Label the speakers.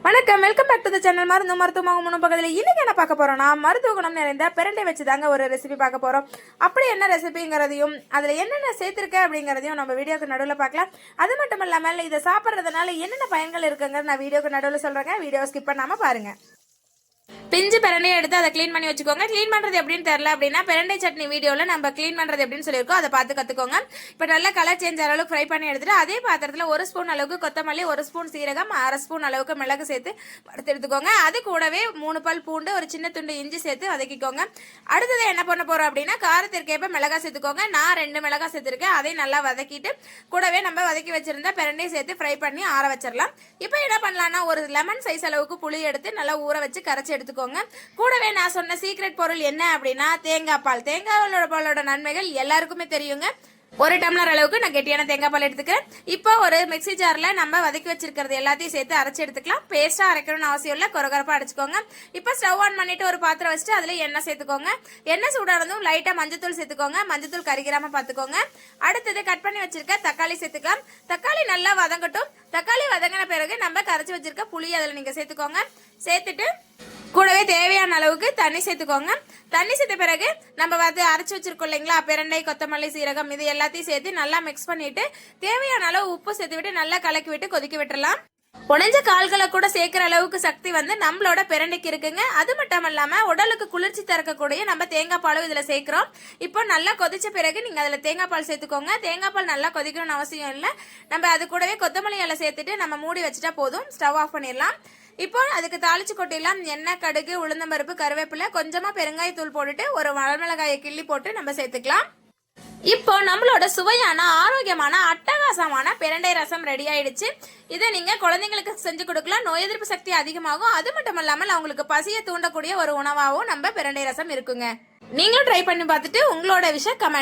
Speaker 1: வணக்கம், welcome back to the channel. மருத்துவமாக முன்னும் பக்கத்தில் இன்னைக்கு என்ன பார்க்க போறோம்னா, மருத்துவ குணம் நிறைந்த பிரண்டை வச்சு தாங்க ஒரு ரெசிபி பார்க்க போறோம். அப்படி என்ன ரெசிபிங்கிறதையும் அதுல என்னென்ன சேர்த்திருக்க அப்படிங்கறதையும் நம்ம வீடியோக்கு நடுவில் பார்க்கலாம். அது மட்டும் இல்லாமல் இதை சாப்பிட்றதுனால என்னென்ன பயன்கள் இருக்குங்க நான் வீடியோக்கு நடுவில் சொல்றேங்க. வீடியோ ஸ்கிப் பண்ணாம பாருங்க. பிஞ்சு பிரண்டையை எடுத்து அதை க்ளீன் பண்ணி வச்சுக்கோங்க. க்ளீன் பண்ணுறது எப்படின்னு தெரியல அப்படின்னா பிரண்டை சட்னி வீடியோவில் நம்ம க்ளீன் பண்ணுறது எப்படின்னு சொல்லியிருக்கோம், அதை பார்த்து கற்றுக்கோங்க. இப்போ நல்லா கலர் சேஞ்ச் அளவுக்கு ஃப்ரை பண்ணி எடுத்துட்டு அதே பாத்திரத்தில் 1 ஸ்பூன் அளவுக்கு கொத்தமல்லி, 1 ஸ்பூன் சீரகம், 1/2 ஸ்பூன் அளவுக்கு மிளகு சேர்த்து வறுத்து எடுத்துக்கோங்க. அது கூடவே 3 பல் பூண்டு, ஒரு சின்ன துண்டு இஞ்சி சேர்த்து வதக்கிக்கோங்க. அடுத்தது என்ன பண்ண போகிறோம் அப்படின்னா, காரத்திற்கேற்ப மிளகாய் சேர்த்துக்கோங்க. நான் 2 மிளகாய் சேர்த்துருக்கேன். அதை நல்லா வதக்கிட்டு கூடவே நம்ம வதக்கி வச்சிருந்த பிரண்டையை சேர்த்து ஃப்ரை பண்ணி ஆற வச்சிடலாம். இப்போ என்ன பண்ணலாம்னா, ஒரு லெமன் சைஸ் அளவுக்கு புளி எடுத்து நல்லா ஊற வச்சு கரைச்சி எடுத்துக்கோங்க. கூடவே நான் சொன்ன சீக்ரெட் பொருள் என்ன அப்படின்னா, தேங்காய் பால். தேங்காய் பாலோட நன்மைகள் எல்லாருக்குமே தெரியுங்க. 1 டம்ளர் அளவுக்கு நான் கெட்டியான தேங்காய் பால் எடுத்துக்கிறேன். இப்போ ஒரு மிக்ஸி ஜார்ல நம்ம வதக்கி வச்சிருக்கிறது எல்லாத்தையும் சேர்த்து அரைச்சி எடுத்துக்கலாம். பேஸ்டா அரைக்கணும்னு அவசியம் இல்லை, கொரகொரப்பா அரைச்சிக்கோங்க. இப்போ ஸ்டவ் ஆன் பண்ணிட்டு ஒரு பாத்திரம் வச்சுட்டு அதுல எண்ணெய் சேர்த்துக்கோங்க. எண்ணெய் சூடானதும் லைட்டா மஞ்சத்தூள் சேர்த்துக்கோங்க. மஞ்சத்தூள் கரிகிராம பார்த்துக்கோங்க. அடுத்தது கட் பண்ணி வச்சிருக்க தக்காளி சேர்த்துக்கலாம். தக்காளி நல்லா வதங்கட்டும். தக்காளி வதங்கின பிறகு நம்ம கரைச்சி வச்சிருக்க புளி அதில் நீங்க சேர்த்துக்கோங்க. சேர்த்துட்டு கூடவே தேவையான அளவுக்கு தண்ணி சேர்த்துக்கோங்க. தண்ணி சேர்த்த பிறகு நம்ம அரைச்சி வச்சிருக்கோம் இல்லைங்களா, பிரண்டை, கொத்தமல்லி, சீரகம், இது எல்லாத்தையும் சேர்த்து நல்லா மிக்ஸ் பண்ணிட்டு தேவையான அளவு உப்பு சேர்த்து விட்டு நல்லா கலக்கி விட்டு கொதிக்க விட்டுறலாம். உடைஞ்ச கால்களை கூட சேர்க்கிற அளவுக்கு சக்தி நம்மளோட பிரண்டைக்கு இருக்குங்க. அது மட்டும் இல்லாம உடலுக்கு குளிர்ச்சி தரக்கூடிய நம்ம தேங்காய் பாலும் இதுல சேர்க்கிறோம். இப்போ நல்லா கொதிச்ச பிறகு நீங்க அதுல தேங்காய் பால் சேர்த்துக்கோங்க. தேங்காய் பால் நல்லா கொதிக்கணும்னு அவசியம் இல்லை. நம்ம அது கூடவே கொத்தமல்லி இலை சேர்த்துட்டு நம்ம மூடி வச்சுட்டா போதும். ஸ்டவ் ஆஃப் பண்ணிடலாம். இப்போ அதுக்கு தாளிச்சு கொட்டிடலாம். எண்ணெய், கடுகு, உளுந்தம்பருப்பு, கருவேப்பிலை, கொஞ்சமா பெருங்காயத்தூள் போட்டுட்டு ஒரு வரமிளகாயை கிள்ளி போட்டு நம்ம சேர்த்துக்கலாம். இப்போ நம்மளோட சுவையான, ஆரோக்கியமான, அட்டகாசமான பிரண்டை ரசம் ரெடி ஆயிடுச்சு. இதை நீங்க குழந்தைங்களுக்கு செஞ்சு கொடுக்கலாம். நோய் எதிர்ப்பு சக்தி அதிகமாகும். அது மட்டும் இல்லாமல் அவங்களுக்கு பசியை தூண்டக்கூடிய ஒரு உணவாகவும் நம்ம பிரண்டை ரசம் இருக்குங்க. நீங்களும் ட்ரை பண்ணி பார்த்துட்டு உங்களோட விஷயம் கமெண்ட்